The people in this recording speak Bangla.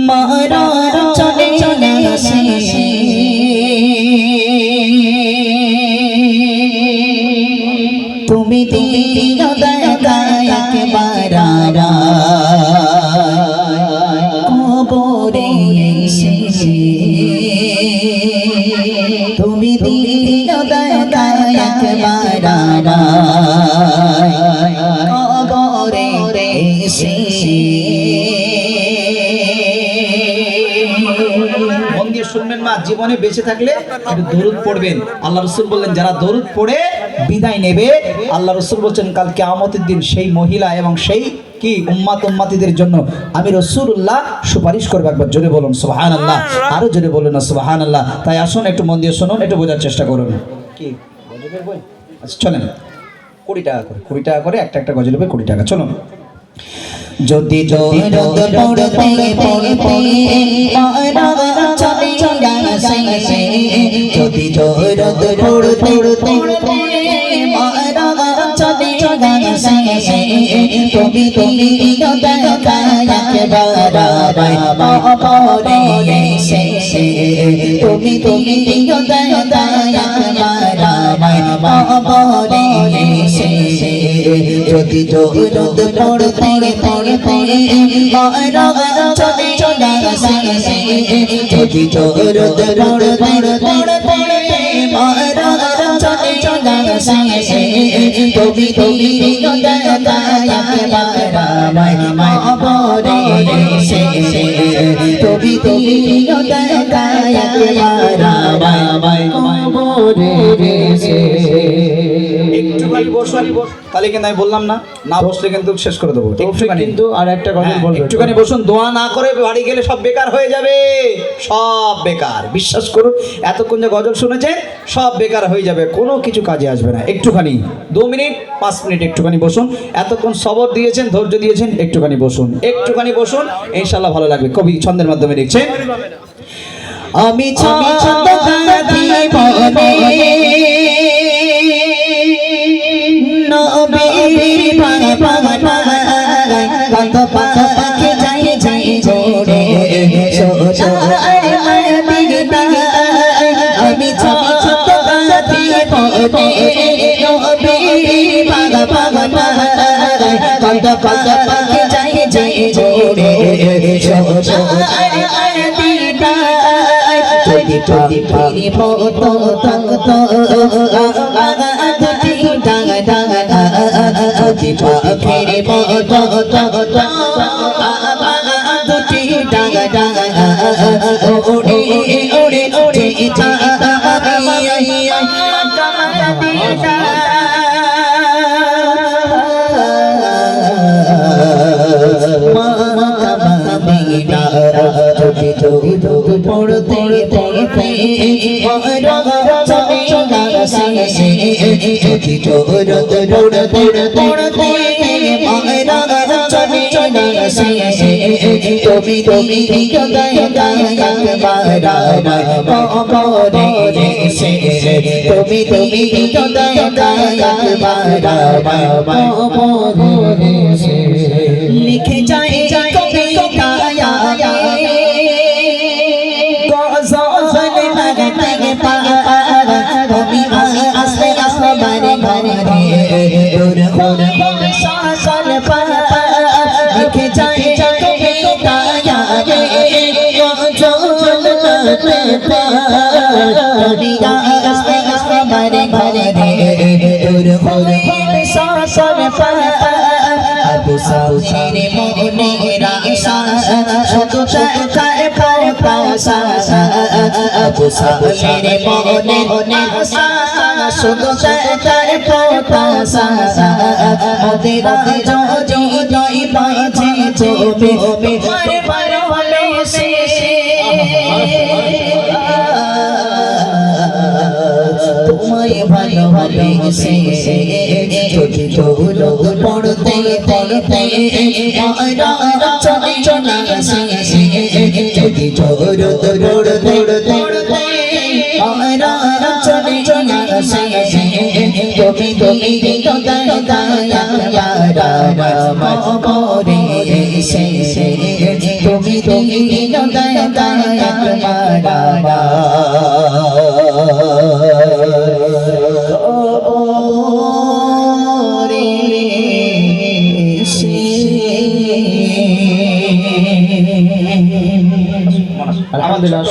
মারা চলে চলে আসে তুমি দিও দয়া একবার কবরে এসে তুমি দিও দয়া একবার কবরে এসে মন দিয়ে শুনবেন মা, জীবনে বেঁচে থাকলে একটু দরুদ পড়বেন। আল্লাহ রাসূল বললেন যারা দরুদ পড়ে বিদায় নেবে, আল্লাহ রাসূল বলেন কাল কিয়ামতের দিন সেই মহিলা এবং সেই কি উম্মতিদের জন্য আমি রাসূলুল্লাহ সুপারিশ করব। একবার জোরে বলুন সুবহানাল্লাহ, আরো জোরে বলুন না সুবহানাল্লাহ। তাই আসুন একটু মন দিয়ে শুনুন, একটু বোঝার চেষ্টা করুন। কি গজলের বই? আচ্ছা চলেন, 20 টাকা করে, 20 টাকা করে একটা একটা গজলের বই 20 টাকা। চলুন। যদি দরুদ পড়তে পড়তে মারা চলে চলে আসে, যদি দরুদ পড়তে পড়তে মারা চলে চলে আসে, তুমি দিও দয়া একবার কবরে এসে, তুমি দিও দয়া একবার কবরে এসে, যদি দরুদ পড়তে পড়তে মারা চলে চলে আসে, যদি দরুদ পড়তে পড়তে মারা চলে চলে আসে, তুমি দিও দয়া একবার কবরে এসে, তুমি দিও দয়া একবার কবরে এসে। একটুখানি বসুন, তাহলে কিন্তু আমি বললাম না, না বসলে কিন্তু শেষ করে দেবো। একটুখানি কিন্তু আর একটা কথা বলবো, একটুখানি বসুন। দোয়া না করে বাড়ি গেলে সব বেকার হয়ে যাবে, সব বেকার। বিশ্বাস করুন, এতক্ষণ যে গজল শুনেছেন সব বেকার হয়ে যাবে, কোনো কিছু কাজে আসবে না। একটুখানি 2 মিনিট 5 মিনিট একটুখানি বসুন। এতক্ষণ সবর দিয়েছেন, ধৈর্য দিয়েছেন, একটুখানি বসুন, একটুখানি বসুন, ইনশাআল্লাহ ভালো লাগবে। কবি ছন্দের মাধ্যমে লিখছেন, আমি ছন্দ গাথি বলে নবীর কত পাখি যায় যায় জোড়ে সোনার মদিনা, আমি ছন্দ গাথি বলে নবীর কত পাখি যায় যায় জোড়ে সোনার মদিনা, যদি পারি মতো তক্ত দুটি ডাঙা ডাঙা, যদি পাখির মতো তক্ত দুটি ডাঙা ডাঙা, ওড়ে ওড়ে ওড়ে পড়তে পড়তে চলে আসে, যদি দরুদ পড়তে পড়তে মারা চলে চলে আসে, তুমি দিও দয়া একবার কবরে এসে, তুমি দিও দয়া একবার কবরে এসে। লিখে যায় কবিতা তুমি আসলে আসবারে ঘরে দূর ঘরে শাসন পা লিখে যায় কবিতা তুমি আসলে আসবারে ঘরে দূর ঘরে শাসন পা, আবু সাউদের মনে রাশা শুধু তার প্রত্যাশা, আবু সাউদের মনে রাশা শুধু তার প্রত্যাশা, মদিনা যদি জয় পাইছে চোবে তোমার ভালোবাসে, তোমায় ভালোবাসে, যদি দরুদ পড়তে পড়তে মারা চলে চলে আসে, যদি দরুদ পড়তে পড়তে মারা চলে চলে আসে, তুমি দিও দয়া তারা কবরে এসে তুমি দিও দেখা মারা আলহামদুলিল্লাহ।